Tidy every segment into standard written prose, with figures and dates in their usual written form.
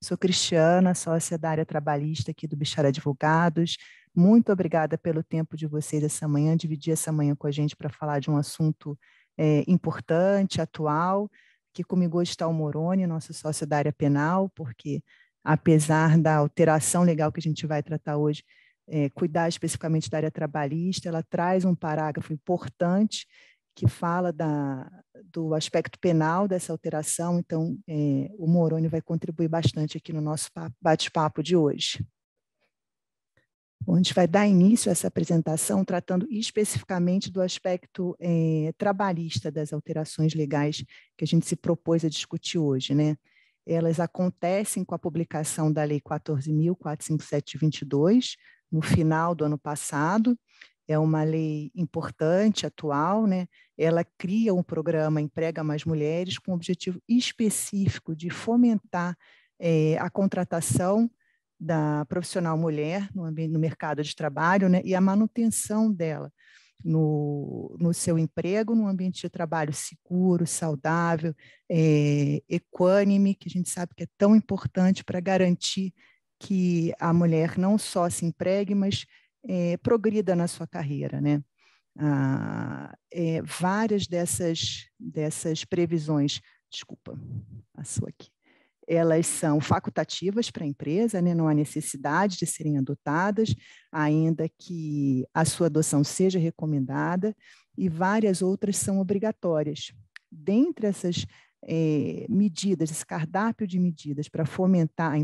Sou Cristiana, sócia da área trabalhista aqui do Bichara Advogados. Muito obrigada pelo tempo de vocês essa manhã, dividir essa manhã com a gente para falar de um assunto importante, atual. Aqui comigo hoje está o Moroni, nosso sócio da área penal, porque apesar da alteração legal que a gente vai tratar hoje, cuidar especificamente da área trabalhista, ela traz um parágrafo importante que fala do aspecto penal dessa alteração, então o Moroni vai contribuir bastante aqui no nosso bate-papo de hoje. Bom, a gente vai dar início a essa apresentação tratando especificamente do aspecto trabalhista das alterações legais que a gente se propôs a discutir hoje, né? Elas acontecem com a publicação da Lei 14.457 de 22, no final do ano passado. É uma lei importante, atual, né? Ela cria um programa Emprega Mais Mulheres com o objetivo específico de fomentar a contratação da profissional mulher no mercado de trabalho, né? E a manutenção dela no seu emprego, num ambiente de trabalho seguro, saudável, equânime, que a gente sabe que é tão importante para garantir que a mulher não só se empregue, mas progrida na sua carreira, né? Várias dessas previsões, desculpa, passou aqui, elas são facultativas para a empresa, né? Não há necessidade de serem adotadas, ainda que a sua adoção seja recomendada, e várias outras são obrigatórias. Dentre essas medidas, esse cardápio de medidas para fomentar a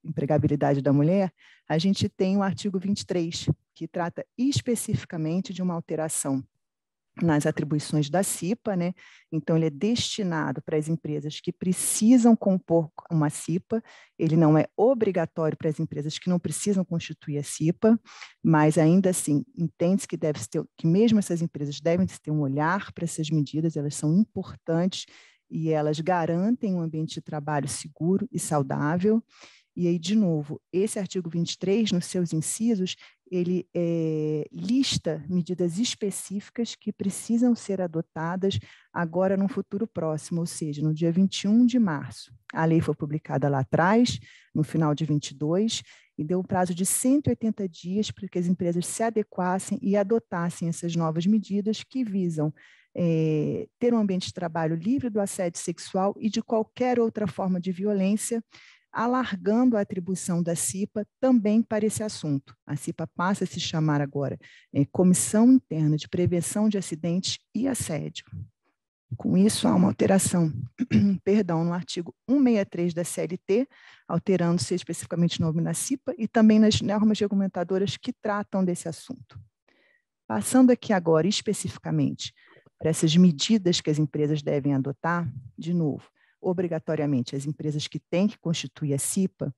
empregabilidade da mulher, a gente tem o artigo 23, que trata especificamente de uma alteração nas atribuições da CIPA, né? Então, ele é destinado para as empresas que precisam compor uma CIPA, ele não é obrigatório para as empresas que não precisam constituir a CIPA, mas ainda assim, entende-se que mesmo essas empresas devem ter um olhar para essas medidas, elas são importantes e elas garantem um ambiente de trabalho seguro e saudável. E aí, de novo, esse artigo 23, nos seus incisos, ele lista medidas específicas que precisam ser adotadas agora no futuro próximo, ou seja, no dia 21 de março. A lei foi publicada lá atrás, no final de 22, e deu um prazo de 180 dias para que as empresas se adequassem e adotassem essas novas medidas que visam ter um ambiente de trabalho livre do assédio sexual e de qualquer outra forma de violência, alargando a atribuição da CIPA também para esse assunto. A CIPA passa a se chamar agora Comissão Interna de Prevenção de Acidentes e Assédio. Com isso, há uma alteração, no artigo 163 da CLT, alterando-se especificamente o nome na CIPA e também nas normas regulamentadoras que tratam desse assunto. Passando aqui agora especificamente para essas medidas que as empresas devem adotar, de novo, obrigatoriamente as empresas que têm que constituir a CIPA,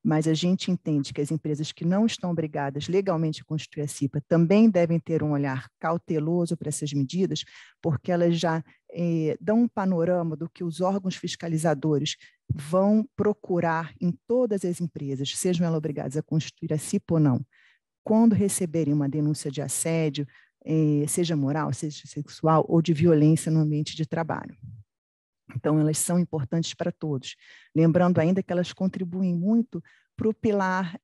mas a gente entende que as empresas que não estão obrigadas legalmente a constituir a CIPA também devem ter um olhar cauteloso para essas medidas, porque elas já dão um panorama do que os órgãos fiscalizadores vão procurar em todas as empresas, sejam elas obrigadas a constituir a CIPA ou não, quando receberem uma denúncia de assédio, seja moral, seja sexual ou de violência no ambiente de trabalho. Então, elas são importantes para todos. Lembrando ainda que elas contribuem muito para o pilar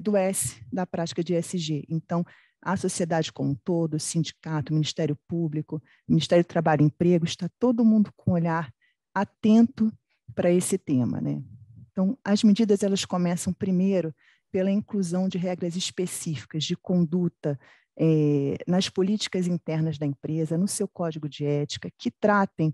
do S, da prática de ESG. Então, a sociedade como um todo, o sindicato, o Ministério Público, o Ministério do Trabalho e Emprego, está todo mundo com um olhar atento para esse tema, né? Então, as medidas elas começam primeiro pela inclusão de regras específicas de conduta nas políticas internas da empresa, no seu código de ética, que tratem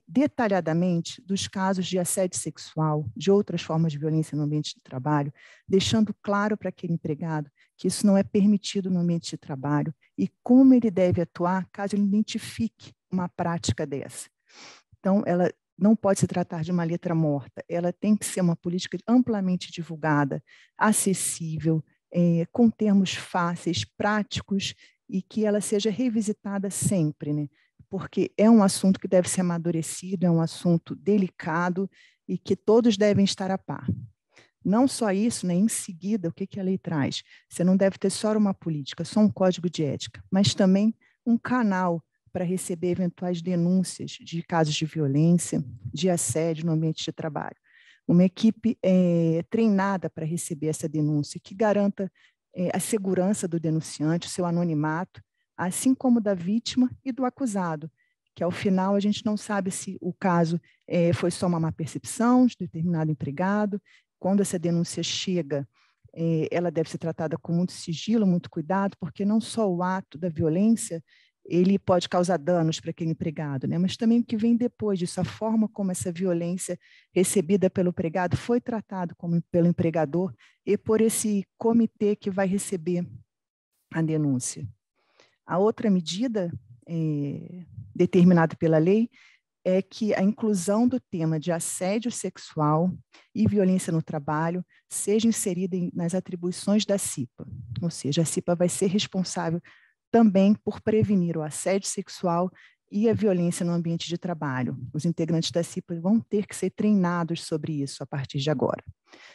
detalhadamente dos casos de assédio sexual, de outras formas de violência no ambiente de trabalho, deixando claro para aquele empregado que isso não é permitido no ambiente de trabalho e como ele deve atuar caso ele identifique uma prática dessa. Então, ela não pode se tratar de uma letra morta, ela tem que ser uma política amplamente divulgada, acessível, com termos fáceis, práticos, e que ela seja revisitada sempre, né? Porque é um assunto que deve ser amadurecido, é um assunto delicado e que todos devem estar a par. Não só isso, né? Em seguida, o que a lei traz? Você não deve ter só uma política, só um código de ética, mas também um canal para receber eventuais denúncias de casos de violência, de assédio no ambiente de trabalho. uma equipe treinada para receber essa denúncia, que garanta a segurança do denunciante, o seu anonimato, assim como da vítima e do acusado, que ao final a gente não sabe se o caso foi só uma má percepção de determinado empregado. Quando essa denúncia chega, ela deve ser tratada com muito sigilo, muito cuidado, porque não só o ato da violência ele pode causar danos para aquele empregado, né? Mas também o que vem depois disso, a forma como essa violência recebida pelo empregado foi tratada pelo empregador e por esse comitê que vai receber a denúncia. A outra medida determinada pela lei é que a inclusão do tema de assédio sexual e violência no trabalho seja inserida nas atribuições da CIPA, ou seja, a CIPA vai ser responsável também por prevenir o assédio sexual e a violência no ambiente de trabalho. Os integrantes da CIPA vão ter que ser treinados sobre isso a partir de agora.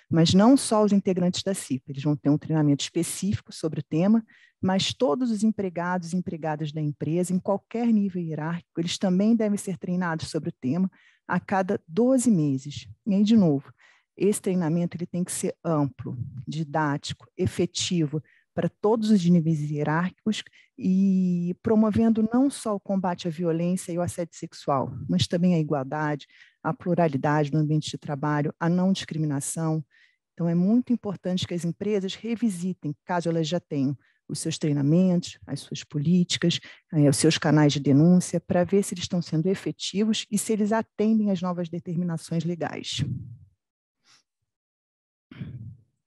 Mas não só os integrantes da CIPA, eles vão ter um treinamento específico sobre o tema, mas todos os empregados e empregadas da empresa, em qualquer nível hierárquico, eles também devem ser treinados sobre o tema a cada 12 meses. E aí, de novo, esse treinamento ele tem que ser amplo, didático, efetivo, para todos os níveis hierárquicos e promovendo não só o combate à violência e ao assédio sexual, mas também a igualdade, a pluralidade no ambiente de trabalho, a não discriminação. Então, é muito importante que as empresas revisitem, caso elas já tenham, os seus treinamentos, as suas políticas, os seus canais de denúncia, para ver se eles estão sendo efetivos e se eles atendem às novas determinações legais.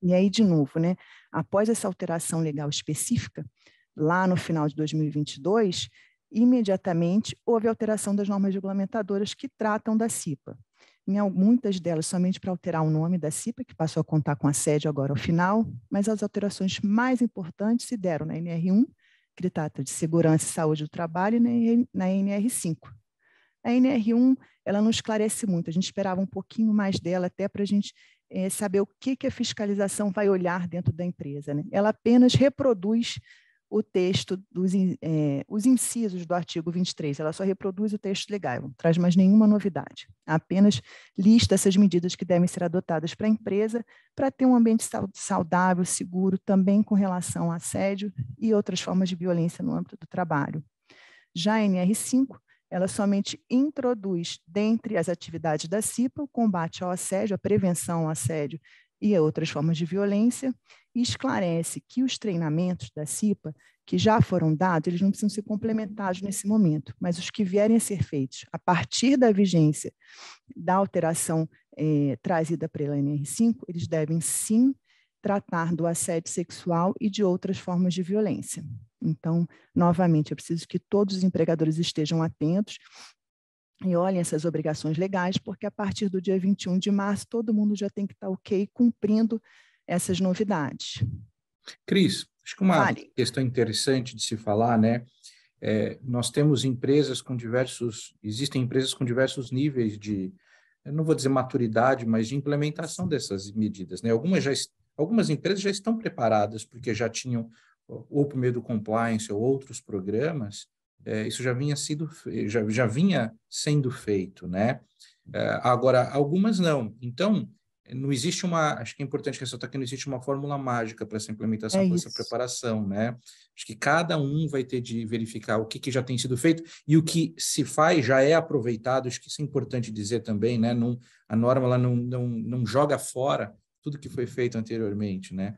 E aí, de novo, né, após essa alteração legal específica, lá no final de 2022, imediatamente houve alteração das normas regulamentadoras que tratam da CIPA. Muitas delas somente para alterar o nome da CIPA, que passou a contar com assédio agora ao final, mas as alterações mais importantes se deram na NR1, que trata de segurança e saúde do trabalho, e na NR5. A NR1, ela não esclarece muito, a gente esperava um pouquinho mais dela até para a gente saber o que a fiscalização vai olhar dentro da empresa, né? Ela apenas reproduz o texto, os incisos do artigo 23, ela só reproduz o texto legal, não traz mais nenhuma novidade, apenas lista essas medidas que devem ser adotadas para a empresa para ter um ambiente saudável, seguro, também com relação ao assédio e outras formas de violência no âmbito do trabalho. Já a NR5, ela somente introduz, dentre as atividades da CIPA, o combate ao assédio, a prevenção ao assédio e a outras formas de violência, e esclarece que os treinamentos da CIPA, que já foram dados, eles não precisam ser complementados nesse momento, mas os que vierem a ser feitos a partir da vigência da alteração trazida pela NR5, eles devem sim tratar do assédio sexual e de outras formas de violência. Então, novamente, eu preciso que todos os empregadores estejam atentos e olhem essas obrigações legais, porque a partir do dia 21 de março, todo mundo já tem que estar ok cumprindo essas novidades. Cris, acho que uma questão interessante de se falar, né? Nós temos empresas com existem empresas com diversos níveis de, eu não vou dizer maturidade, mas de implementação dessas medidas, né? Algumas empresas já estão preparadas, porque já tinham, ou por meio do compliance ou outros programas, isso já vinha sendo feito, né? Agora, algumas não. Então, não existe acho que é importante ressaltar que não existe uma fórmula mágica para essa implementação, para essa preparação, né? Acho que cada um vai ter de verificar o que já tem sido feito e o que se faz já é aproveitado. Acho que isso é importante dizer também, né? A norma ela não joga fora tudo que foi feito anteriormente, né?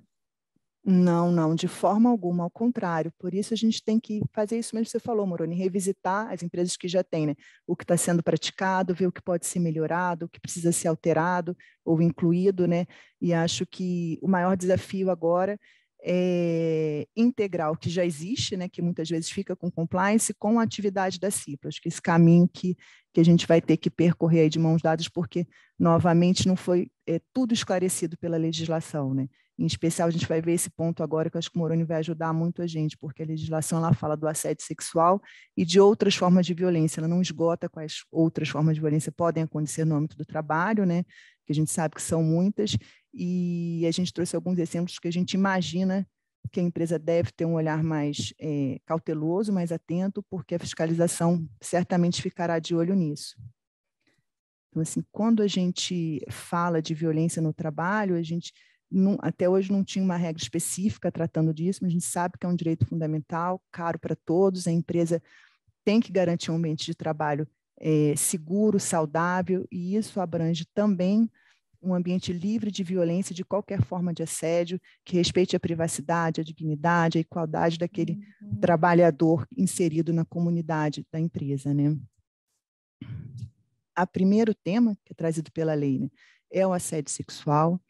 Não, de forma alguma, ao contrário. Por isso a gente tem que fazer isso mesmo que você falou, Moroni, revisitar as empresas que já têm, né? O que está sendo praticado, ver o que pode ser melhorado, o que precisa ser alterado ou incluído, né? E acho que o maior desafio agora é integrar o que já existe, né? Que muitas vezes fica com compliance, com a atividade da CIPA. Acho que esse caminho que a gente vai ter que percorrer aí de mãos dadas, porque, novamente, não foi tudo esclarecido pela legislação, né? Em especial, a gente vai ver esse ponto agora, que eu acho que o Moroni vai ajudar muito a gente, porque a legislação ela fala do assédio sexual e de outras formas de violência, ela não esgota quais outras formas de violência podem acontecer no âmbito do trabalho, né? Que a gente sabe que são muitas, e a gente trouxe alguns exemplos que a gente imagina que a empresa deve ter um olhar mais cauteloso, mais atento, porque a fiscalização certamente ficará de olho nisso. Então, assim, quando a gente fala de violência no trabalho, a gente até hoje não tinha uma regra específica tratando disso, mas a gente sabe que é um direito fundamental, caro para todos, a empresa tem que garantir um ambiente de trabalho seguro, saudável, e isso abrange também um ambiente livre de violência, de qualquer forma de assédio, que respeite a privacidade, a dignidade, a igualdade daquele trabalhador inserido na comunidade da empresa, né? O primeiro tema, que é trazido pela lei, né, é o assédio sexual.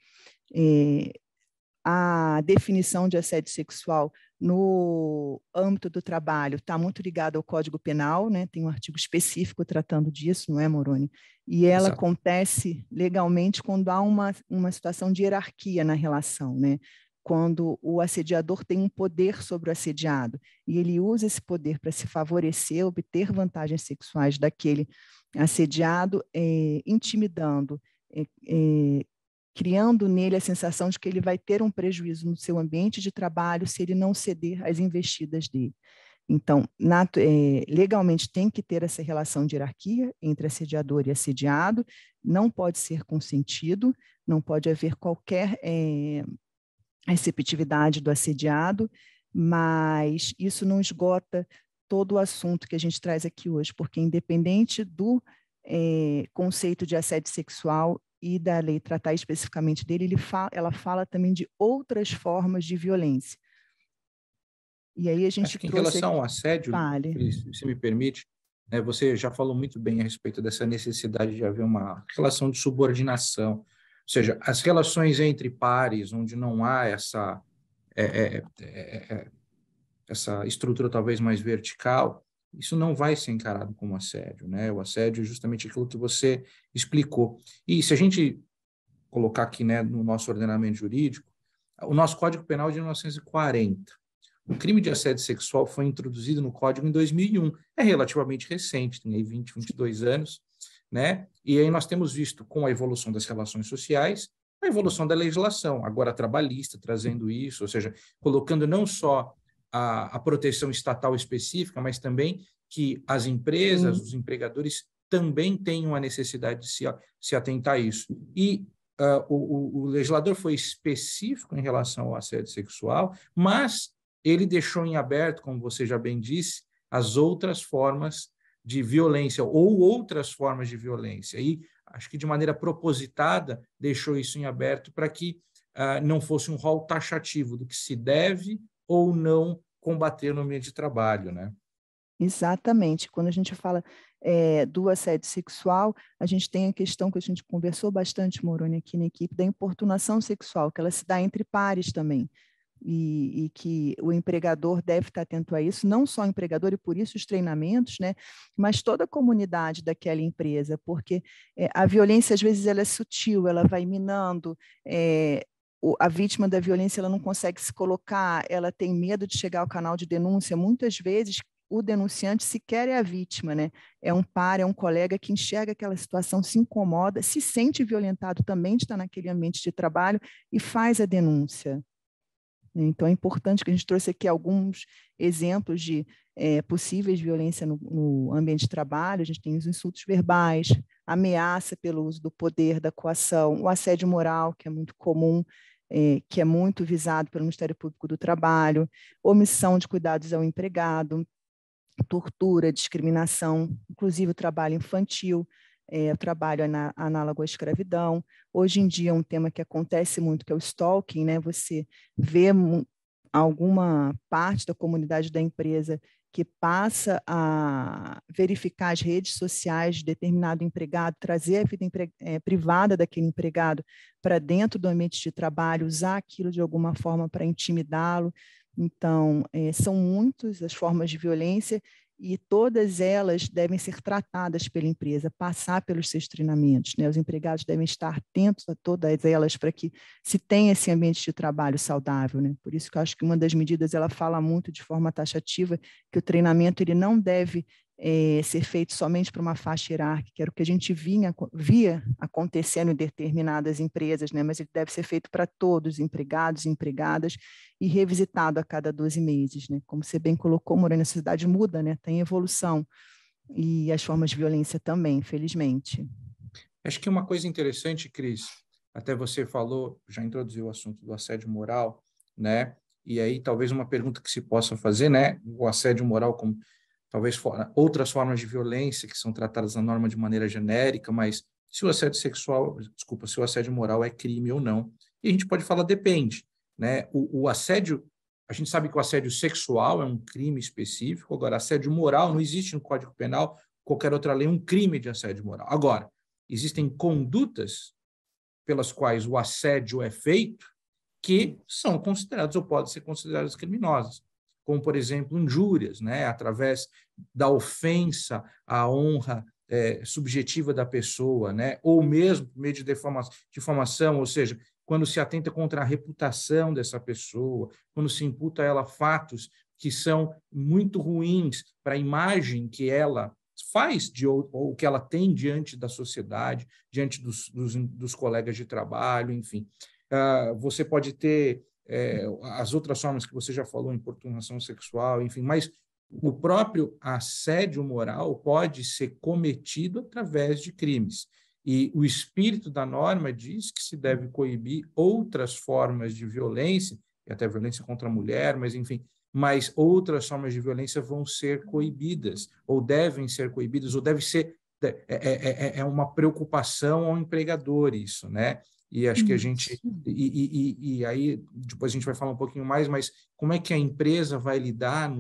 A definição de assédio sexual no âmbito do trabalho está muito ligada ao Código Penal, né? Tem um artigo específico tratando disso, não é, Moroni? E ela Exato. acontece legalmente quando há uma situação de hierarquia na relação, né? Quando o assediador tem um poder sobre o assediado e ele usa esse poder para se favorecer, obter vantagens sexuais daquele assediado, intimidando, criando nele a sensação de que ele vai ter um prejuízo no seu ambiente de trabalho se ele não ceder às investidas dele. Então, legalmente tem que ter essa relação de hierarquia entre assediador e assediado, não pode ser consentido, não pode haver qualquer receptividade do assediado, mas isso não esgota todo o assunto que a gente traz aqui hoje, porque independente do conceito de assédio sexual e da lei tratar especificamente dele, ela fala também de outras formas de violência. E aí a gente acho que em relação ao assédio, Vale. se me permite, né, você já falou muito bem a respeito dessa necessidade de haver uma relação de subordinação, ou seja, as relações entre pares, onde não há essa estrutura talvez mais vertical, isso não vai ser encarado como assédio, né? O assédio é justamente aquilo que você explicou. E se a gente colocar aqui, né, no nosso ordenamento jurídico, o nosso Código Penal é de 1940. O crime de assédio sexual foi introduzido no Código em 2001. É relativamente recente, tem aí 20, 22 anos, né? E aí nós temos visto, com a evolução das relações sociais, a evolução da legislação, agora trabalhista, trazendo isso, ou seja, colocando não só a proteção estatal específica, mas também que as empresas, os empregadores também tenham a necessidade de se atentar a isso. E o legislador foi específico em relação ao assédio sexual, mas ele deixou em aberto, como você já bem disse, as outras formas de violência ou outras formas de violência. E acho que de maneira propositada deixou isso em aberto para que não fosse um rol taxativo do que se deve ou não combater no ambiente de trabalho, né? Exatamente. Quando a gente fala do assédio sexual, a gente tem a questão que a gente conversou bastante, Moroni, aqui na equipe, da importunação sexual, que ela se dá entre pares também. E que o empregador deve estar atento a isso, não só o empregador, e por isso os treinamentos, né, mas toda a comunidade daquela empresa, porque a violência, às vezes, ela é sutil, ela vai minando, a vítima da violência ela não consegue se colocar, ela tem medo de chegar ao canal de denúncia, muitas vezes o denunciante sequer é a vítima, né? É um par, é um colega que enxerga aquela situação, se incomoda, se sente violentado também de estar naquele ambiente de trabalho e faz a denúncia. Então, é importante que a gente trouxe aqui alguns exemplos de possíveis violência no ambiente de trabalho. A gente tem os insultos verbais, ameaça pelo uso do poder, da coação, o assédio moral, que é muito comum, que é muito visado pelo Ministério Público do Trabalho, omissão de cuidados ao empregado, tortura, discriminação, inclusive o trabalho infantil, o trabalho análogo à escravidão. Hoje em dia, um tema que acontece muito, que é o stalking, né? Você vê alguma parte da comunidade da empresa que passa a verificar as redes sociais de determinado empregado, trazer a vida privada daquele empregado para dentro do ambiente de trabalho, usar aquilo de alguma forma para intimidá-lo. Então, são muitas as formas de violência e todas elas devem ser tratadas pela empresa, passar pelos seus treinamentos, né? Os empregados devem estar atentos a todas elas para que se tenha esse ambiente de trabalho saudável, né? Por isso que eu acho que uma das medidas, ela fala muito de forma taxativa que o treinamento ele não deve ser feito somente para uma faixa hierárquica, era o que a gente via acontecendo em determinadas empresas, né? Mas ele deve ser feito para todos, empregados e empregadas, e revisitado a cada 12 meses. Né? Como você bem colocou, Morena, a sociedade muda, né? Tem evolução, e as formas de violência também, infelizmente. Acho que uma coisa interessante, Cris, até você falou, já introduziu o assunto do assédio moral, né? E aí talvez uma pergunta que se possa fazer, né? O assédio moral como talvez outras formas de violência que são tratadas na norma de maneira genérica, mas se o assédio sexual, desculpa, se o assédio moral é crime ou não. E a gente pode falar depende, né? O assédio, a gente sabe que o assédio sexual é um crime específico, agora assédio moral não existe no Código Penal, qualquer outra lei, um crime de assédio moral. Agora, existem condutas pelas quais o assédio é feito que são consideradas ou podem ser consideradas criminosas, como, por exemplo, injúrias, né, através da ofensa à honra subjetiva da pessoa, né, ou mesmo por meio de difamação, ou seja, quando se atenta contra a reputação dessa pessoa, quando se imputa a ela fatos que são muito ruins para a imagem que ela faz ou que ela tem diante da sociedade, diante dos colegas de trabalho, enfim. Você pode ter as outras formas que você já falou, importunação sexual, enfim, mas o próprio assédio moral pode ser cometido através de crimes. E o espírito da norma diz que se deve coibir outras formas de violência, e até violência contra a mulher, mas enfim, mas outras formas de violência vão ser coibidas, ou devem ser coibidas, ou deve ser uma preocupação ao empregador isso, né? E acho que a gente e aí depois a gente vai falar um pouquinho mais, mas como é que a empresa vai lidar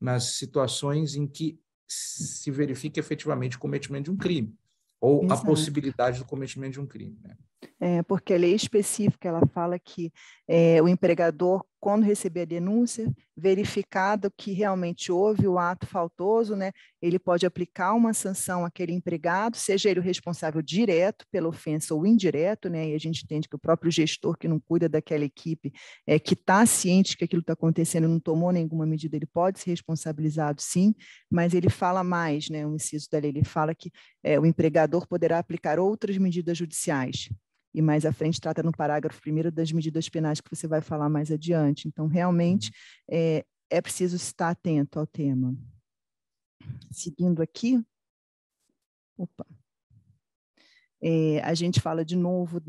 nas situações em que se verifica efetivamente o cometimento de um crime ou a possibilidade do cometimento de um crime, né? Porque a lei específica ela fala que o empregador, quando receber a denúncia, verificado que realmente houve o ato faltoso, né, ele pode aplicar uma sanção àquele empregado, seja ele o responsável direto pela ofensa ou indireto, né, e a gente entende que o próprio gestor que não cuida daquela equipe, que está ciente que aquilo está acontecendo, não tomou nenhuma medida, ele pode ser responsabilizado sim, mas ele fala mais, né, o inciso da lei, ele fala que o empregador poderá aplicar outras medidas judiciais. E mais à frente trata no parágrafo 1º das medidas penais que você vai falar mais adiante. Então, realmente, é preciso estar atento ao tema. Seguindo aqui, a gente fala de novo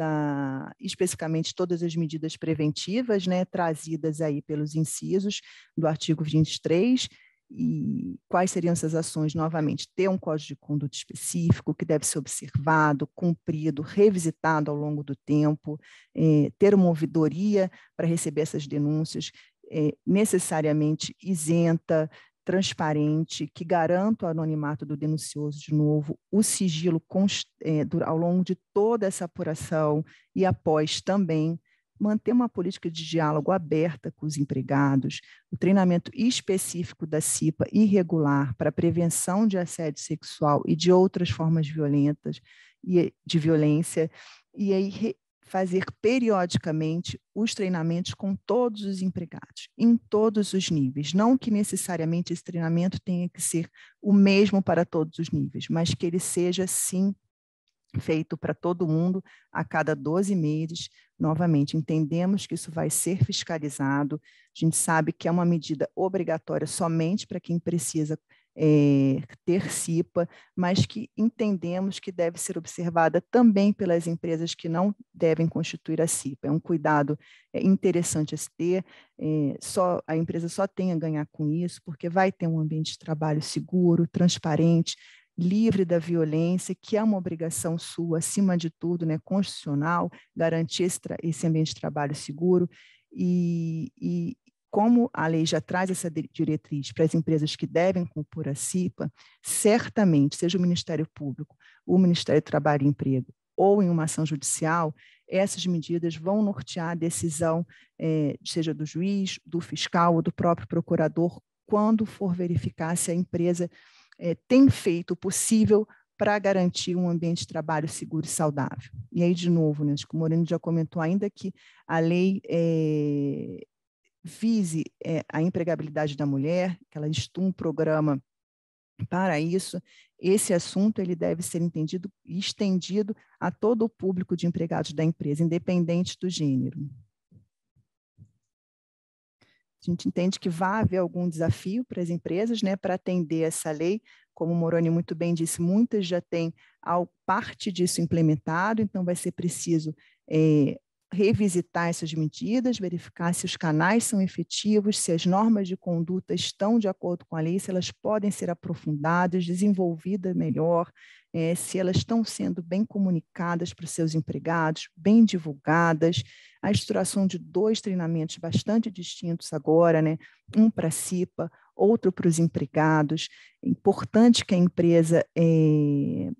especificamente todas as medidas preventivas, né, trazidas aí pelos incisos do artigo 23, e quais seriam essas ações? Novamente, ter um código de conduta específico que deve ser observado, cumprido, revisitado ao longo do tempo, ter uma ouvidoria para receber essas denúncias, necessariamente isenta, transparente, que garanta o anonimato do denuncioso, de novo, o sigilo ao longo de toda essa apuração e após também, manter uma política de diálogo aberta com os empregados, o treinamento específico da CIPA e regular para prevenção de assédio sexual e de outras formas violentas e de violência, e aí fazer periodicamente os treinamentos com todos os empregados, em todos os níveis. Não que necessariamente esse treinamento tenha que ser o mesmo para todos os níveis, mas que ele seja, sim, feito para todo mundo a cada 12 meses. Novamente, entendemos que isso vai ser fiscalizado, a gente sabe que é uma medida obrigatória somente para quem precisa ter CIPA, mas que entendemos que deve ser observada também pelas empresas que não devem constituir a CIPA. É um cuidado interessante a se ter, a empresa só tem a ganhar com isso, porque vai ter um ambiente de trabalho seguro, transparente, livre da violência, que é uma obrigação sua, acima de tudo, né, constitucional, garantir esse ambiente de trabalho seguro, e como a lei já traz essa diretriz para as empresas que devem compor a CIPA, certamente, seja o Ministério Público, o Ministério do Trabalho e Emprego, ou em uma ação judicial, essas medidas vão nortear a decisão, seja do juiz, do fiscal ou do próprio procurador, quando for verificar se a empresa tem feito o possível para garantir um ambiente de trabalho seguro e saudável. E aí, de novo, né, acho que o Moreno já comentou ainda que a lei vise a empregabilidade da mulher, que ela existe um programa para isso. Esse assunto ele deve ser entendido e estendido a todo o público de empregados da empresa, independente do gênero. A gente entende que vai haver algum desafio para as empresas, né, para atender essa lei, como o Moroni muito bem disse, muitas já têm parte disso implementado, então vai ser preciso revisitar essas medidas, verificar se os canais são efetivos, se as normas de conduta estão de acordo com a lei, se elas podem ser aprofundadas, desenvolvidas melhor, se elas estão sendo bem comunicadas para os seus empregados, bem divulgadas. A estruturação de 2 treinamentos bastante distintos agora, né? Um para a CIPA, outro para os empregados. É importante que a empresa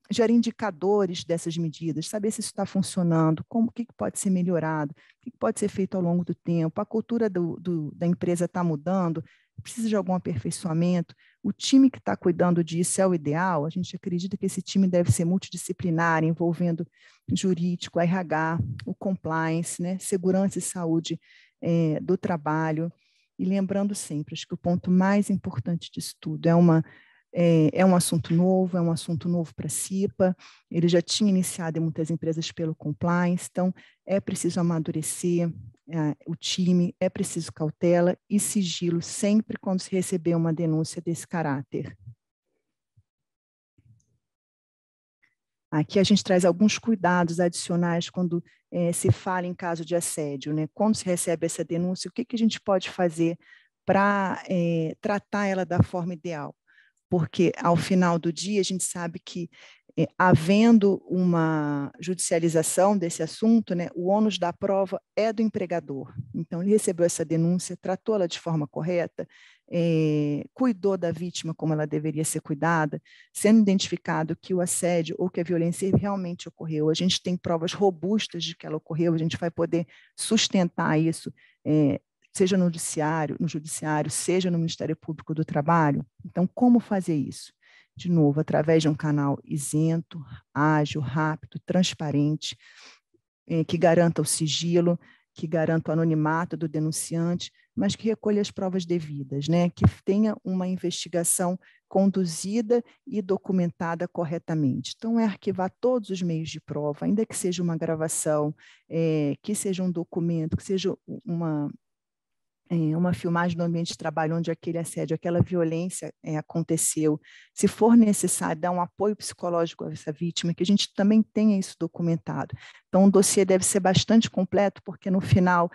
gere indicadores dessas medidas, saber se isso está funcionando, o que pode ser melhorado, o que pode ser feito ao longo do tempo, a cultura da empresa está mudando, precisa de algum aperfeiçoamento, o time que está cuidando disso é o ideal, a gente acredita que esse time deve ser multidisciplinar, envolvendo jurídico, RH, o compliance, né, segurança e saúde do trabalho. E lembrando sempre, acho que o ponto mais importante disso tudo é um assunto novo para a CIPA, ele já tinha iniciado em muitas empresas pelo compliance, então é preciso amadurecer o time, é preciso cautela e sigilo sempre quando se receber uma denúncia desse caráter. Aqui a gente traz alguns cuidados adicionais quando se fala em caso de assédio, né? Quando se recebe essa denúncia, o que a gente pode fazer para tratar ela da forma ideal? Porque, ao final do dia, a gente sabe que, havendo uma judicialização desse assunto, né, o ônus da prova é do empregador. Então, ele recebeu essa denúncia, tratou ela de forma correta, cuidou da vítima como ela deveria ser cuidada, sendo identificado que o assédio ou que a violência realmente ocorreu, a gente tem provas robustas de que ela ocorreu, a gente vai poder sustentar isso, seja no judiciário, seja no Ministério Público do Trabalho. Então, como fazer isso? De novo, através de um canal isento, ágil, rápido, transparente, que garanta o sigilo, que garanta o anonimato do denunciante, mas que recolha as provas devidas, né? Que tenha uma investigação conduzida e documentada corretamente. Então, é arquivar todos os meios de prova, ainda que seja uma gravação, que seja um documento, que seja uma filmagem do ambiente de trabalho onde aquele assédio, aquela violência aconteceu, se for necessário, dar um apoio psicológico a essa vítima, que a gente também tenha isso documentado. Então, o dossiê deve ser bastante completo, porque no final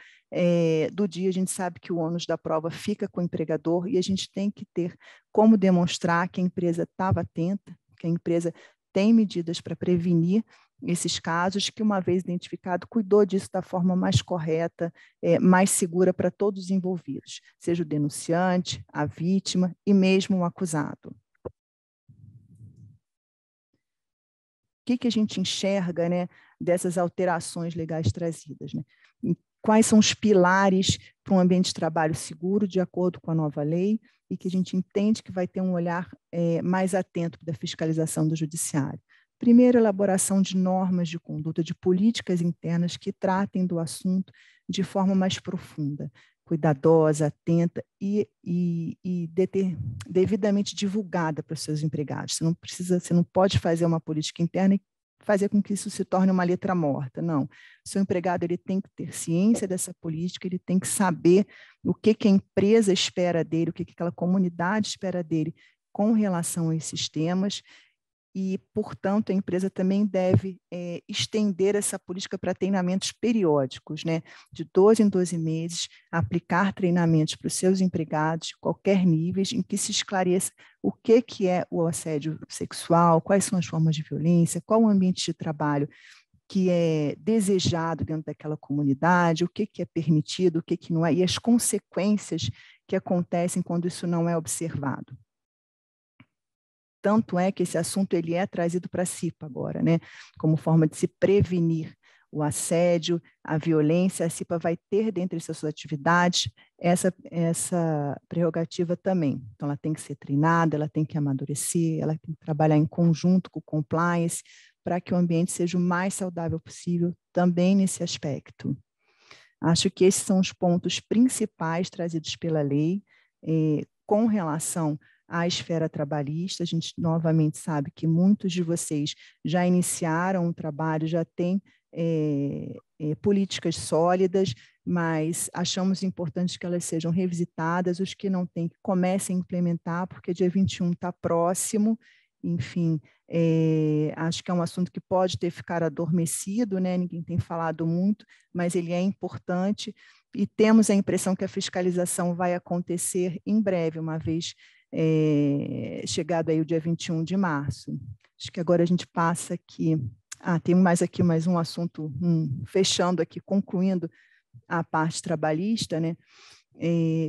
do dia a gente sabe que o ônus da prova fica com o empregador e a gente tem que ter como demonstrar que a empresa estava atenta, que a empresa tem medidas para prevenir esses casos, que uma vez identificado, cuidou disso da forma mais correta, mais segura para todos os envolvidos, seja o denunciante, a vítima e mesmo o acusado. O que a gente enxerga, né, dessas alterações legais trazidas, né? Quais são os pilares para um ambiente de trabalho seguro, de acordo com a nova lei, e que a gente entende que vai ter um olhar mais atento da fiscalização do judiciário. Primeiro, elaboração de normas de conduta, de políticas internas que tratem do assunto de forma mais profunda, cuidadosa, atenta e devidamente divulgada para os seus empregados. Você não pode fazer uma política interna e fazer com que isso se torne uma letra morta, não. O seu empregado ele tem que ter ciência dessa política, ele tem que saber o que a empresa espera dele, o que aquela comunidade espera dele com relação a esses temas, e, portanto, a empresa também deve estender essa política para treinamentos periódicos, né? De 12 em 12 meses, aplicar treinamentos para os seus empregados de qualquer nível, em que se esclareça o que é o assédio sexual, quais são as formas de violência, qual o ambiente de trabalho que é desejado dentro daquela comunidade, o que é permitido, o que não é, e as consequências que acontecem quando isso não é observado. Tanto é que esse assunto ele é trazido para a CIPA agora, né? Como forma de se prevenir o assédio, a violência. A CIPA vai ter, dentre suas atividades, essa prerrogativa também. Então, ela tem que ser treinada, ela tem que amadurecer, ela tem que trabalhar em conjunto com o compliance para que o ambiente seja o mais saudável possível também nesse aspecto. Acho que esses são os pontos principais trazidos pela lei com relação à esfera trabalhista. A gente novamente sabe que muitos de vocês já iniciaram um trabalho, já têm políticas sólidas, mas achamos importante que elas sejam revisitadas, os que não têm, que comecem a implementar, porque dia 21 está próximo, enfim, acho que é um assunto que pode ter ficado adormecido, né? Ninguém tem falado muito, mas ele é importante, e temos a impressão que a fiscalização vai acontecer em breve, uma vez chegado aí o dia 21 de março. Acho que agora a gente passa aqui. Tem mais um assunto, fechando aqui, concluindo a parte trabalhista, né?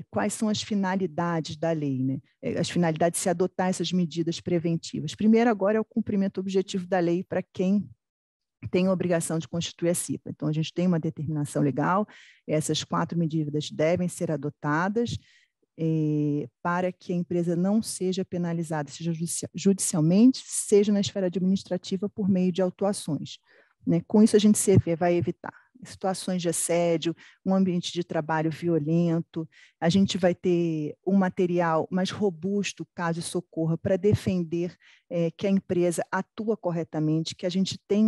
Quais são as finalidades da lei, né? As finalidades de se adotar essas medidas preventivas. Primeiro, agora, é o cumprimento objetivo da lei para quem tem a obrigação de constituir a CIPA. Então, a gente tem uma determinação legal, essas 4 medidas devem ser adotadas para que a empresa não seja penalizada, seja judicialmente, seja na esfera administrativa por meio de autuações. Né? Com isso, a gente vai evitar situações de assédio, um ambiente de trabalho violento, a gente vai ter um material mais robusto, caso isso ocorra, para defender que a empresa atua corretamente, que a gente tem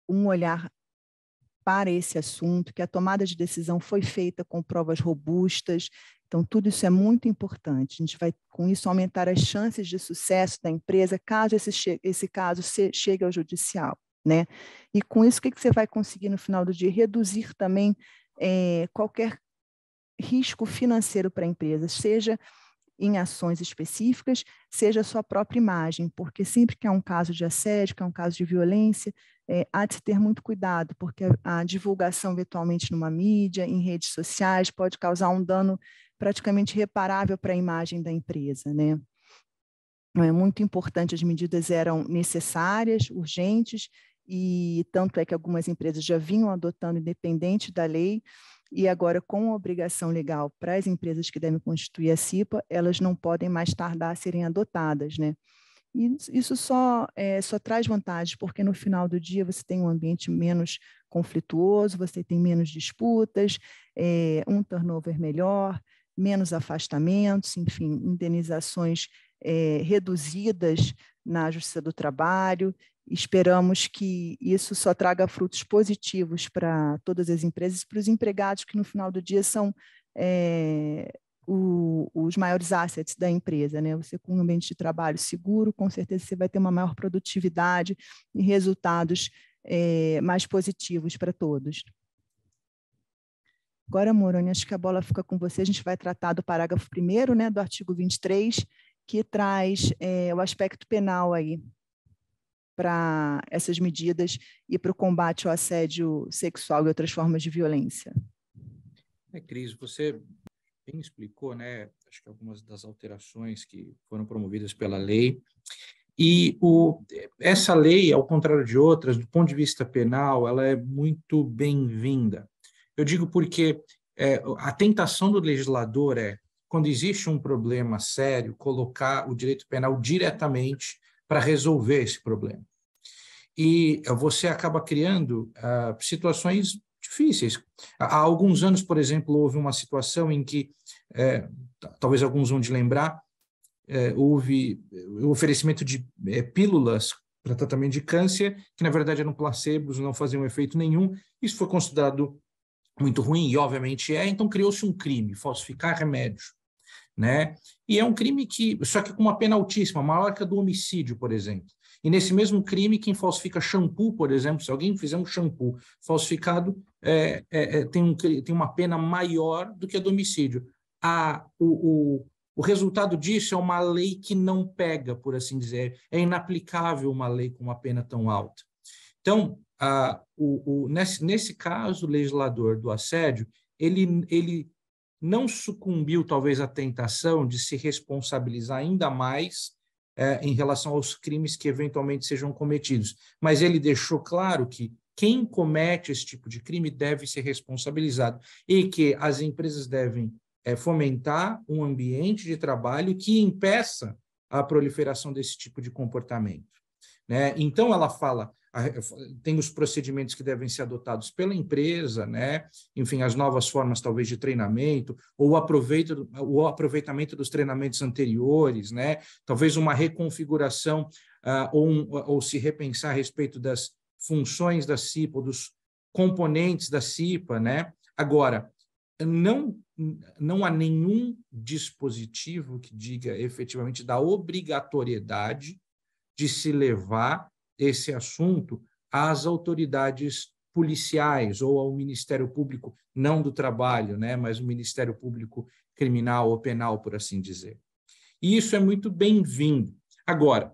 um olhar para esse assunto, que a tomada de decisão foi feita com provas robustas. Então, tudo isso é muito importante. A gente vai, com isso, aumentar as chances de sucesso da empresa, caso esse caso chegue ao judicial. Né? E com isso, o que você vai conseguir no final do dia? Reduzir também qualquer risco financeiro para a empresa, seja em ações específicas, seja a sua própria imagem, porque sempre que há um caso de assédio, que é um caso de violência, há de se ter muito cuidado, porque a divulgação eventualmente numa mídia, em redes sociais, pode causar um dano praticamente irreparável para a imagem da empresa, né? É muito importante, as medidas eram necessárias, urgentes, e tanto é que algumas empresas já vinham adotando, independente da lei, e agora, com a obrigação legal para as empresas que devem constituir a CIPA, elas não podem mais tardar a serem adotadas, né? E isso só traz vantagens, porque no final do dia você tem um ambiente menos conflituoso, você tem menos disputas, um turnover melhor, menos afastamentos, enfim, indenizações reduzidas na Justiça do Trabalho. Esperamos que isso só traga frutos positivos para todas as empresas e para os empregados, que no final do dia são os maiores assets da empresa, né? Você, com um ambiente de trabalho seguro, com certeza você vai ter uma maior produtividade e resultados mais positivos para todos. Agora, Moroni, acho que a bola fica com você. A gente vai tratar do parágrafo 1º, né, do artigo 23, que traz o aspecto penal aí para essas medidas e para o combate ao assédio sexual e outras formas de violência. Cris, você bem explicou, né? Acho que algumas das alterações que foram promovidas pela lei. E essa lei, ao contrário de outras, do ponto de vista penal, ela é muito bem-vinda. Eu digo porque a tentação do legislador quando existe um problema sério, colocar o direito penal diretamente para resolver esse problema. E você acaba criando situações difíceis. Há alguns anos, por exemplo, houve uma situação em que, talvez alguns vão de lembrar, houve o oferecimento de pílulas para tratamento de câncer, que na verdade eram placebos, não faziam efeito nenhum. Isso foi considerado muito ruim, e obviamente então criou-se um crime, falsificar remédio. Né? E é um crime só que com uma pena altíssima, maior que a do homicídio, por exemplo. E nesse mesmo crime, quem falsifica shampoo, por exemplo, se alguém fizer um shampoo falsificado, tem uma pena maior do que a do homicídio. O resultado disso é uma lei que não pega, por assim dizer. É inaplicável uma lei com uma pena tão alta. Então, nesse caso, o legislador do assédio, ele não sucumbiu, talvez, à tentação de se responsabilizar ainda mais em relação aos crimes que eventualmente sejam cometidos. Mas ele deixou claro que quem comete esse tipo de crime deve ser responsabilizado e que as empresas devem fomentar um ambiente de trabalho que impeça a proliferação desse tipo de comportamento. Né? Então, ela fala... tem os procedimentos que devem ser adotados pela empresa, né? Enfim, as novas formas, talvez, de treinamento, ou o aproveitamento dos treinamentos anteriores, né? Talvez uma reconfiguração ou se repensar a respeito das funções da CIPA, ou componentes da CIPA, né? Agora, não há nenhum dispositivo que diga efetivamente da obrigatoriedade de se levar esse assunto às autoridades policiais ou ao Ministério Público, não do Trabalho, né, mas o Ministério Público Criminal ou Penal, por assim dizer. E isso é muito bem-vindo. Agora,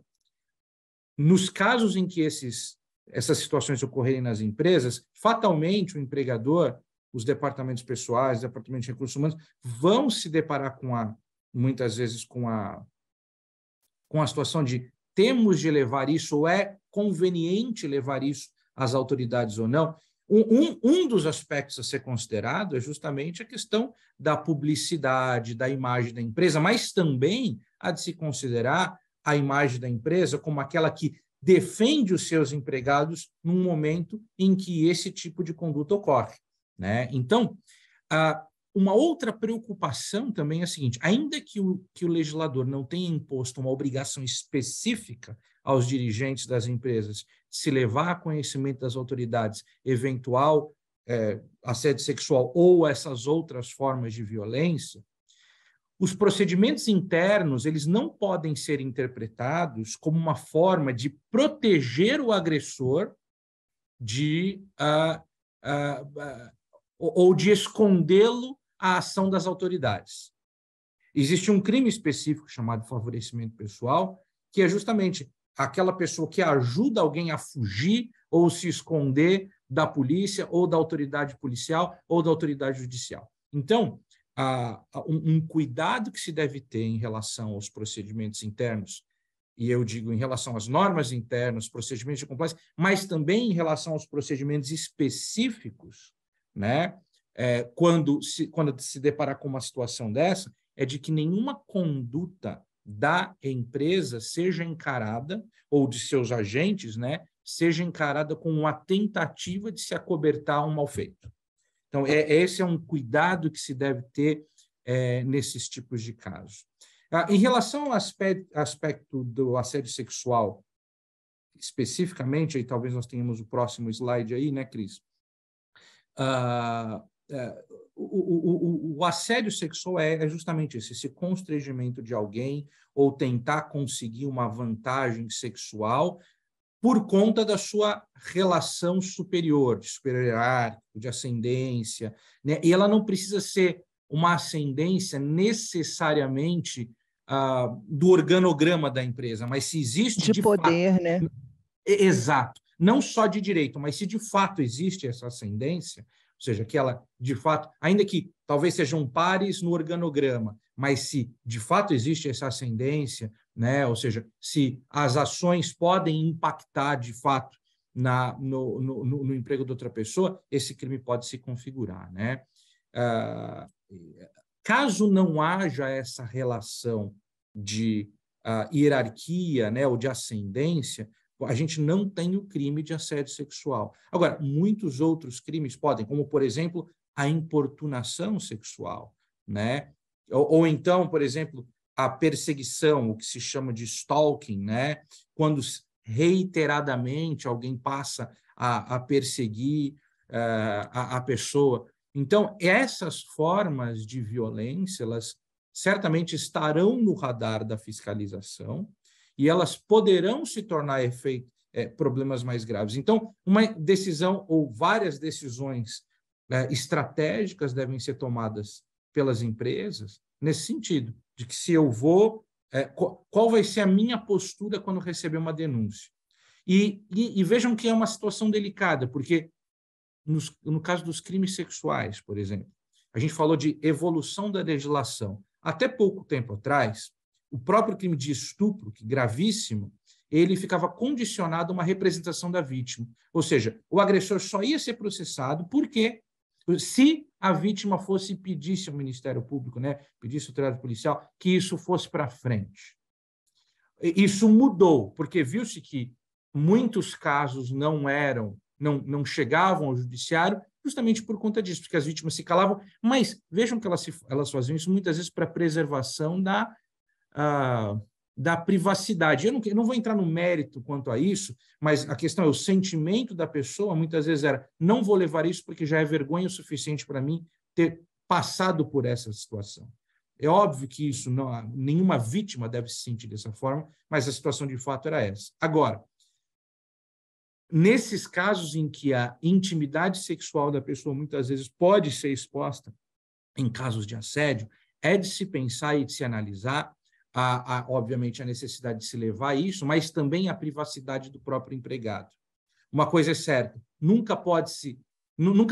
nos casos em que essas situações ocorrerem nas empresas, fatalmente o empregador, os departamentos pessoais, os departamentos de recursos humanos, vão se deparar muitas vezes com a situação de temos de levar isso, ou é conveniente levar isso às autoridades ou não. Um dos aspectos a ser considerado é justamente a questão da publicidade, da imagem da empresa, mas também há de se considerar a imagem da empresa como aquela que defende os seus empregados num momento em que esse tipo de conduta ocorre, né? Então, uma outra preocupação também é a seguinte: ainda que o legislador não tenha imposto uma obrigação específica aos dirigentes das empresas se levar a conhecimento das autoridades eventual assédio sexual ou essas outras formas de violência, os procedimentos internos eles não podem ser interpretados como uma forma de proteger o agressor ou de escondê-lo à ação das autoridades. Existe um crime específico chamado favorecimento pessoal, que é justamente aquela pessoa que ajuda alguém a fugir ou se esconder da polícia ou da autoridade policial ou da autoridade judicial. Então, um cuidado que se deve ter em relação aos procedimentos internos, e eu digo em relação às normas internas, procedimentos de compliance, mas também em relação aos procedimentos específicos, né? Quando se deparar com uma situação dessa, é de que nenhuma conduta da empresa seja encarada, ou de seus agentes, né, seja encarada como uma tentativa de se acobertar um mal feito. Então, esse é um cuidado que se deve ter nesses tipos de casos. Em relação ao aspecto do assédio sexual, especificamente, aí talvez nós tenhamos o próximo slide aí, né, Cris? O assédio sexual é justamente esse constrangimento de alguém ou tentar conseguir uma vantagem sexual por conta da sua relação superior, de superior, de ascendência, né? E ela não precisa ser uma ascendência necessariamente do organograma da empresa, mas se existe de poder, fato, né? Exato. Não só de direito, mas se de fato existe essa ascendência, ou seja, que ela, de fato, ainda que talvez sejam pares no organograma, mas se de fato existe essa ascendência, né? Ou seja, se as ações podem impactar de fato no emprego de outra pessoa, esse crime pode se configurar, né? Caso não haja essa relação de hierarquia, né, ou de ascendência, a gente não tem o crime de assédio sexual. Agora, muitos outros crimes podem, como, por exemplo, a importunação sexual, né? Ou então, por exemplo, a perseguição, o que se chama de stalking, né? Quando reiteradamente alguém passa a perseguir a pessoa. Então, essas formas de violência, elas certamente estarão no radar da fiscalização, e elas poderão se tornar problemas mais graves. Então, uma decisão ou várias decisões estratégicas devem ser tomadas pelas empresas nesse sentido, de que se eu vou... qual vai ser a minha postura quando receber uma denúncia? E vejam que é uma situação delicada, porque no caso dos crimes sexuais, por exemplo, a gente falou de evolução da legislação. Até pouco tempo atrás, o próprio crime de estupro, que é gravíssimo, ele ficava condicionado a uma representação da vítima. Ou seja, o agressor só ia ser processado porque se a vítima fosse pedisse ao Ministério Público, né, pedisse ao autoridade policial, que isso fosse para frente. Isso mudou, porque viu-se que muitos casos não chegavam ao judiciário justamente por conta disso, porque as vítimas se calavam, mas vejam que elas faziam isso muitas vezes para preservação da privacidade. Eu não vou entrar no mérito quanto a isso, mas a questão é o sentimento da pessoa, muitas vezes era, não vou levar isso porque já é vergonha o suficiente para mim ter passado por essa situação. É óbvio que isso nenhuma vítima deve se sentir dessa forma, mas a situação de fato era essa. Agora, nesses casos em que a intimidade sexual da pessoa muitas vezes pode ser exposta, em casos de assédio, é de se pensar e de se analisar, obviamente, a necessidade de se levar a isso, mas também a privacidade do próprio empregado. Uma coisa é certa, nunca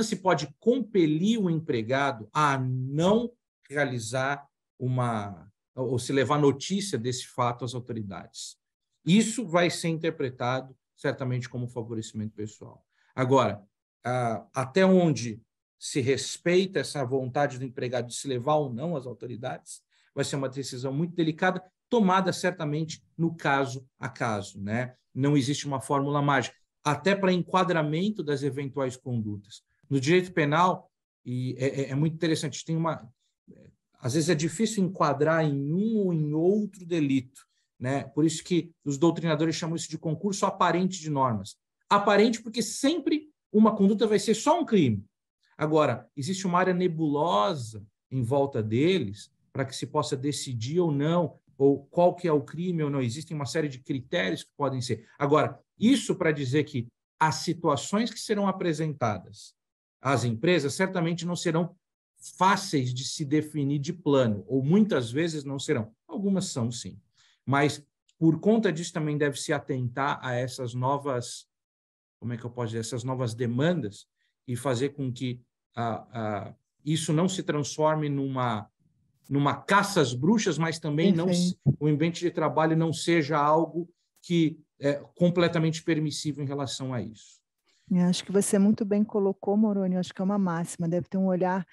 se pode compelir o empregado a não realizar ou se levar notícia desse fato às autoridades. Isso vai ser interpretado certamente como favorecimento pessoal. Agora, até onde se respeita essa vontade do empregado de se levar ou não às autoridades, vai ser uma decisão muito delicada, tomada certamente no caso a caso, né? Não existe uma fórmula mágica, até para enquadramento das eventuais condutas. No direito penal, e é muito interessante, às vezes é difícil enquadrar em um ou em outro delito, né? Por isso que os doutrinadores chamam isso de concurso aparente de normas. Aparente porque sempre uma conduta vai ser só um crime. Agora, existe uma área nebulosa em volta deles para que se possa decidir ou não, ou qual que é o crime ou não. Existem uma série de critérios que podem ser. Agora, isso para dizer que as situações que serão apresentadas às empresas certamente não serão fáceis de se definir de plano, ou muitas vezes não serão. Algumas são, sim. Mas, por conta disso, também deve se atentar a essas novas, como é que eu posso dizer, essas novas demandas e fazer com que isso não se transforme numa caça às bruxas, mas também o ambiente de trabalho não seja algo que é completamente permissivo em relação a isso. Acho que você muito bem colocou, Moroni, acho que é uma máxima, deve ter um olhar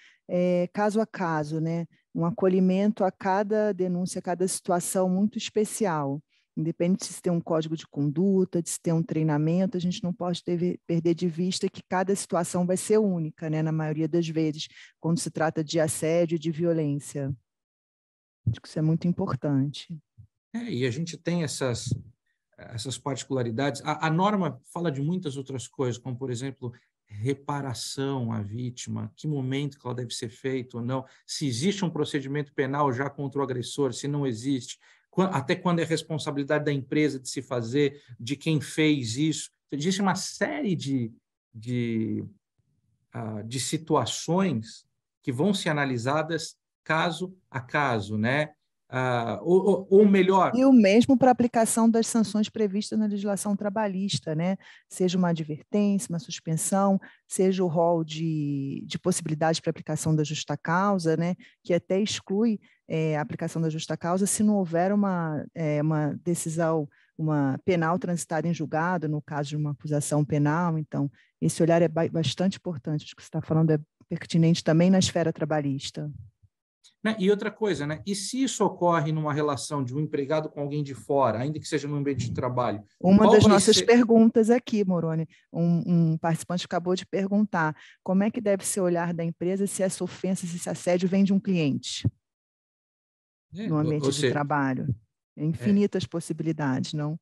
caso a caso, né? Um acolhimento a cada denúncia, a cada situação muito especial. Independente de se ter um código de conduta, de se ter um treinamento, a gente não pode perder de vista que cada situação vai ser única, né? Na maioria das vezes, quando se trata de assédio e de violência. Acho que isso é muito importante. E a gente tem essas particularidades. A norma fala de muitas outras coisas, como, por exemplo, reparação à vítima, que momento que ela deve ser feita ou não, se existe um procedimento penal já contra o agressor, se não existe, até quando é responsabilidade da empresa de se fazer, de quem fez isso. Existe uma série de situações que vão ser analisadas caso a caso, né? Ou melhor... E o mesmo para a aplicação das sanções previstas na legislação trabalhista, né? Seja uma advertência, uma suspensão, seja o rol de possibilidade para aplicação da justa causa, né? Que até exclui a aplicação da justa causa se não houver uma decisão, uma penal transitada em julgado, no caso de uma acusação penal. Então, esse olhar é bastante importante. Acho que você está falando é pertinente também na esfera trabalhista. E outra coisa, né? E se isso ocorre numa relação de um empregado com alguém de fora, ainda que seja no ambiente de trabalho? Uma das nossas perguntas aqui, Moroni, um participante acabou de perguntar como é que deve ser o olhar da empresa se essa ofensa, se esse assédio vem de um cliente no ambiente de trabalho. Infinitas possibilidades, não?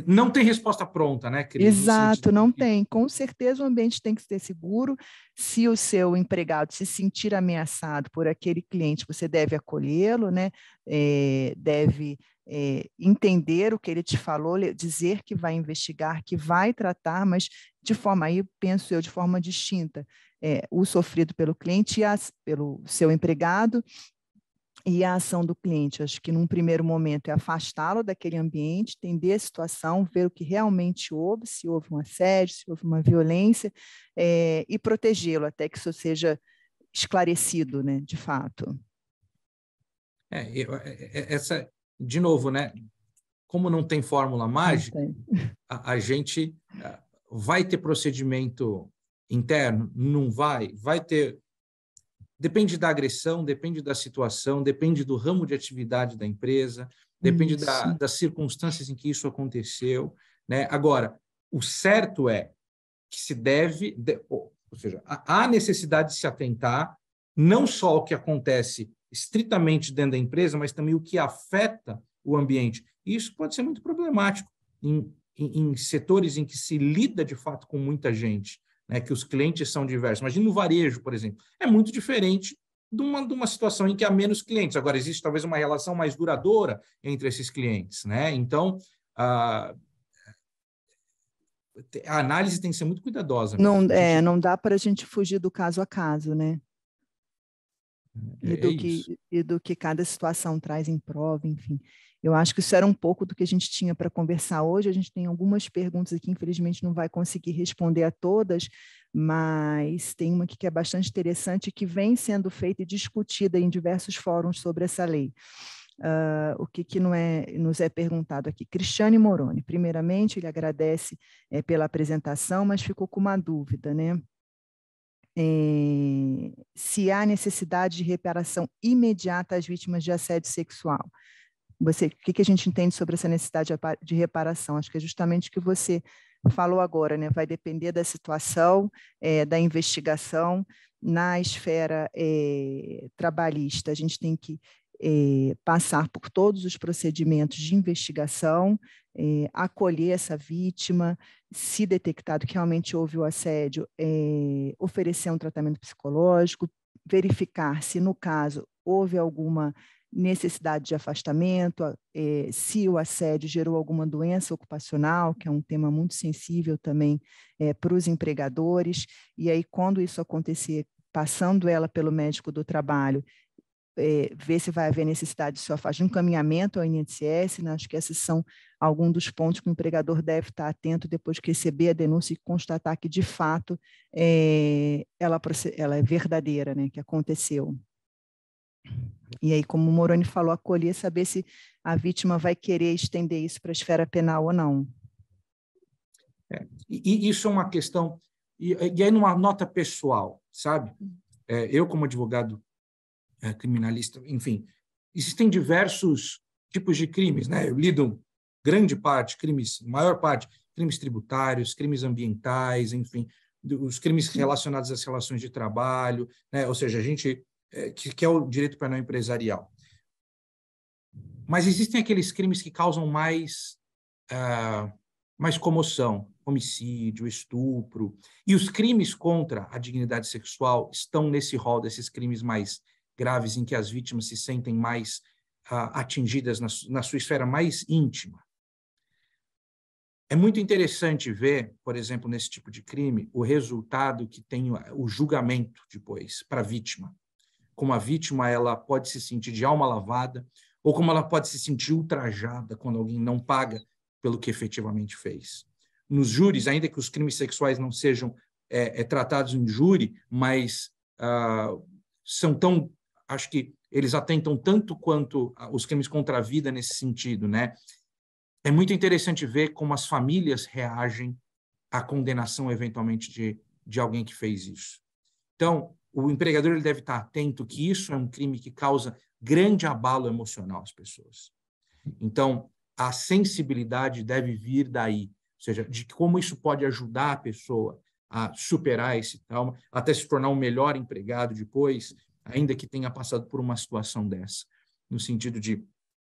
Não tem resposta pronta, né, Cris? Exato, não tem. Com certeza o ambiente tem que ser seguro. Se o seu empregado se sentir ameaçado por aquele cliente, você deve acolhê-lo, né? Deve entender o que ele te falou, dizer que vai investigar, que vai tratar, mas de forma, aí penso eu, de forma distinta. O sofrido pelo cliente e pelo seu empregado, e a ação do cliente, acho que num primeiro momento é afastá-lo daquele ambiente, entender a situação, ver o que realmente houve, se houve um assédio, se houve uma violência, e protegê-lo até que isso seja esclarecido, né, de fato. De novo, né, como não tem fórmula mágica, a gente vai ter procedimento interno? Não vai? Vai ter... Depende da agressão, depende da situação, depende do ramo de atividade da empresa, depende das circunstâncias em que isso aconteceu, né? Agora, o certo é que se deve, ou seja, há necessidade de se atentar não só ao que acontece estritamente dentro da empresa, mas também o que afeta o ambiente. E isso pode ser muito problemático em setores em que se lida, de fato, com muita gente, né, que os clientes são diversos. Imagina no varejo, por exemplo. É muito diferente de uma situação em que há menos clientes. Agora, existe talvez uma relação mais duradoura entre esses clientes, né? Então, a análise tem que ser muito cuidadosa mesmo. Não dá para a gente fugir do caso a caso, né? E do que cada situação traz em prova, enfim. Eu acho que isso era um pouco do que a gente tinha para conversar hoje. A gente tem algumas perguntas aqui, infelizmente não vai conseguir responder a todas, mas tem uma aqui que é bastante interessante, que vem sendo feita e discutida em diversos fóruns sobre essa lei. O que nos é perguntado aqui? Cristiane Moroni, primeiramente, ele agradece pela apresentação, mas ficou com uma dúvida, né? Se há necessidade de reparação imediata às vítimas de assédio sexual. O que a gente entende sobre essa necessidade de reparação? Acho que é justamente o que você falou agora, né? Vai depender da situação, da investigação. Na esfera trabalhista, a gente tem que passar por todos os procedimentos de investigação, acolher essa vítima, se detectado que realmente houve o assédio, oferecer um tratamento psicológico, verificar se, no caso, houve alguma necessidade de afastamento, se o assédio gerou alguma doença ocupacional, que é um tema muito sensível também para os empregadores, e aí, quando isso acontecer, passando ela pelo médico do trabalho, ver se vai haver necessidade de se afastar, de um encaminhamento ao INSS, né? Acho que esses são alguns dos pontos que o empregador deve estar atento depois que receber a denúncia e constatar que, de fato, ela é verdadeira, né? Que aconteceu. E aí, como o Moroni falou, acolher, saber se a vítima vai querer estender isso para a esfera penal ou não. E isso é uma questão... E aí, numa nota pessoal, sabe? Eu, como advogado criminalista, enfim, existem diversos tipos de crimes, né? Eu lido grande parte, maior parte, crimes tributários, crimes ambientais, enfim, os crimes relacionados às relações de trabalho, né? Ou seja, a gente que é o direito penal empresarial. Mas existem aqueles crimes que causam mais comoção, homicídio, estupro, e os crimes contra a dignidade sexual estão nesse rol desses crimes mais graves, em que as vítimas se sentem mais atingidas na sua esfera mais íntima. É muito interessante ver, por exemplo, nesse tipo de crime, o resultado que tem o julgamento depois para a vítima. Como a vítima ela pode se sentir de alma lavada, ou como ela pode se sentir ultrajada quando alguém não paga pelo que efetivamente fez. Nos júris, ainda que os crimes sexuais não sejam tratados em júri, mas acho que eles atentam tanto quanto os crimes contra a vida nesse sentido, né? É muito interessante ver como as famílias reagem à condenação, eventualmente, de alguém que fez isso. Então, o empregador ele deve estar atento que isso é um crime que causa grande abalo emocional às pessoas. Então, a sensibilidade deve vir daí, ou seja, de como isso pode ajudar a pessoa a superar esse trauma, até se tornar um melhor empregado depois, ainda que tenha passado por uma situação dessa, no sentido de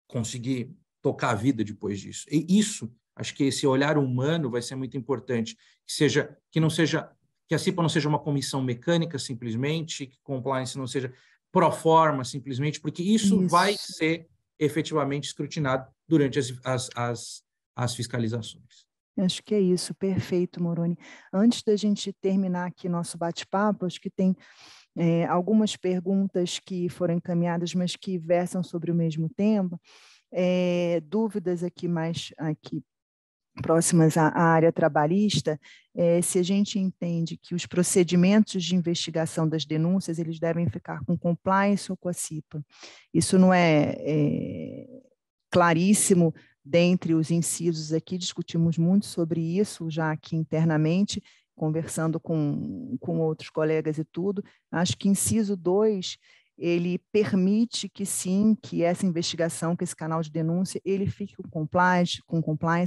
conseguir tocar a vida depois disso. E isso, acho que esse olhar humano vai ser muito importante, que a CIPA não seja uma comissão mecânica simplesmente, que compliance não seja pro forma simplesmente, porque isso vai ser efetivamente escrutinado durante as fiscalizações. Acho que é isso, perfeito, Moroni. Antes da gente terminar aqui nosso bate-papo, acho que tem algumas perguntas que foram encaminhadas, mas que versam sobre o mesmo tema. Dúvidas aqui mais próximas à área trabalhista, se a gente entende que os procedimentos de investigação das denúncias, eles devem ficar com compliance ou com a CIPA. Isso não é claríssimo dentre os incisos aqui, discutimos muito sobre isso já aqui internamente, conversando com outros colegas e tudo. Acho que inciso 2, ele permite que sim, que essa investigação, que esse canal de denúncia, ele fique com compliance,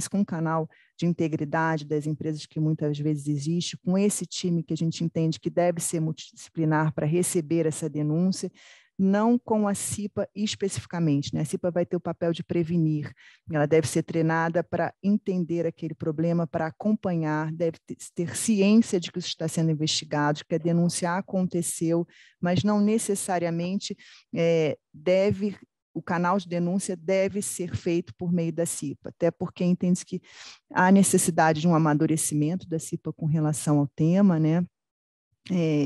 com o canal de integridade das empresas que muitas vezes existe, com esse time que a gente entende que deve ser multidisciplinar para receber essa denúncia. não com a CIPA especificamente, né? A CIPA vai ter o papel de prevenir, ela deve ser treinada para entender aquele problema, para acompanhar, deve ter ciência de que isso está sendo investigado, de que a denúncia aconteceu, mas não necessariamente o canal de denúncia deve ser feito por meio da CIPA, até porque entende-se que há necessidade de um amadurecimento da CIPA com relação ao tema, né?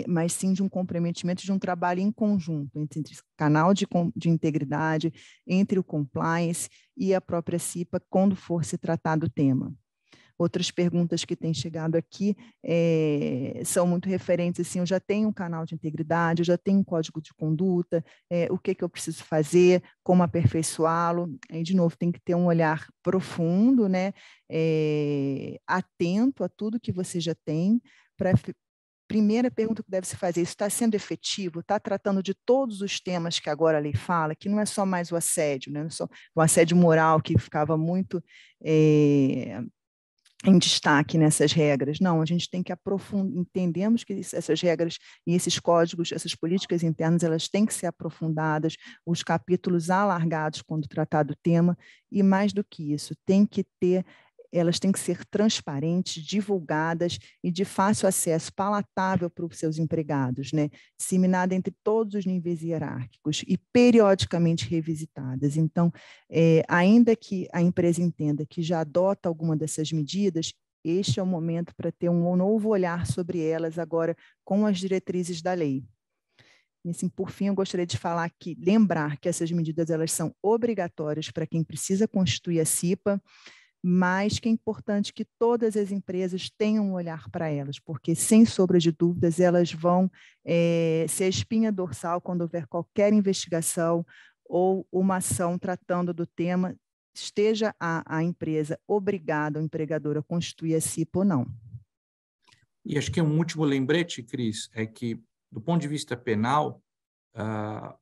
Mas sim de um comprometimento de um trabalho em conjunto entre o canal de integridade, entre o compliance e a própria CIPA, quando for se tratar do tema. Outras perguntas que têm chegado aqui são muito referentes, assim, eu já tenho um canal de integridade, eu já tenho um código de conduta, o que eu preciso fazer, como aperfeiçoá-lo. Aí, de novo, tem que ter um olhar profundo, né? Atento a tudo que você já tem, para primeira pergunta que deve se fazer, isso está sendo efetivo? Está tratando de todos os temas que agora a lei fala, que não é só mais o assédio, né? Não é só o assédio moral que ficava muito em destaque nessas regras. Não, a gente tem que aprofundar, entendemos que essas regras e esses códigos, essas políticas internas, elas têm que ser aprofundadas, os capítulos alargados quando tratar do tema, e mais do que isso, elas têm que ser transparentes, divulgadas e de fácil acesso, palatável para os seus empregados, né? Disseminada entre todos os níveis hierárquicos e periodicamente revisitadas. Então, ainda que a empresa entenda que já adota alguma dessas medidas, este é o momento para ter um novo olhar sobre elas agora com as diretrizes da lei. E, assim, por fim, eu gostaria de falar lembrar que essas medidas elas são obrigatórias para quem precisa constituir a CIPA, mas que é importante que todas as empresas tenham um olhar para elas, porque, sem sombra de dúvidas, elas vão ser a espinha dorsal quando houver qualquer investigação ou uma ação tratando do tema, esteja a empresa obrigada, o empregador, a constituir a CIPA ou não. E acho que um último lembrete, Cris, é que, do ponto de vista penal,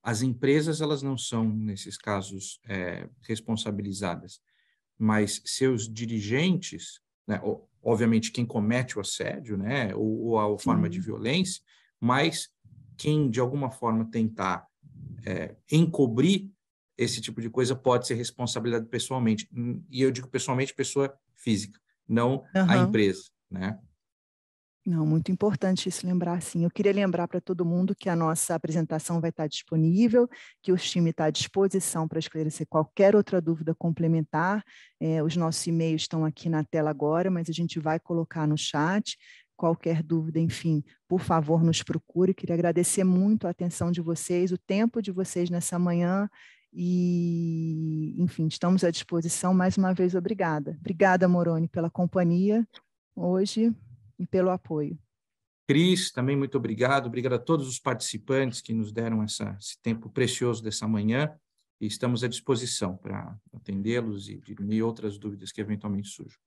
as empresas elas não são, nesses casos, responsabilizadas, mas seus dirigentes, né, obviamente quem comete o assédio, né, ou a forma de violência, mas quem de alguma forma tentar encobrir esse tipo de coisa pode ser responsabilizado pessoalmente. E eu digo pessoalmente, pessoa física, não a empresa, né? Não, muito importante isso lembrar, sim. Eu queria lembrar para todo mundo que a nossa apresentação vai estar disponível, que o time está à disposição para esclarecer qualquer outra dúvida complementar. Os nossos e-mails estão aqui na tela agora, mas a gente vai colocar no chat. Qualquer dúvida, enfim, por favor, nos procure. Queria agradecer muito a atenção de vocês, o tempo de vocês nessa manhã e, enfim, estamos à disposição. Mais uma vez, obrigada. Obrigada, Moroni, pela companhia hoje e pelo apoio. Cris, também muito obrigado. Obrigado a todos os participantes que nos deram esse tempo precioso dessa manhã e estamos à disposição para atendê-los e dirimir outras dúvidas que eventualmente surjam.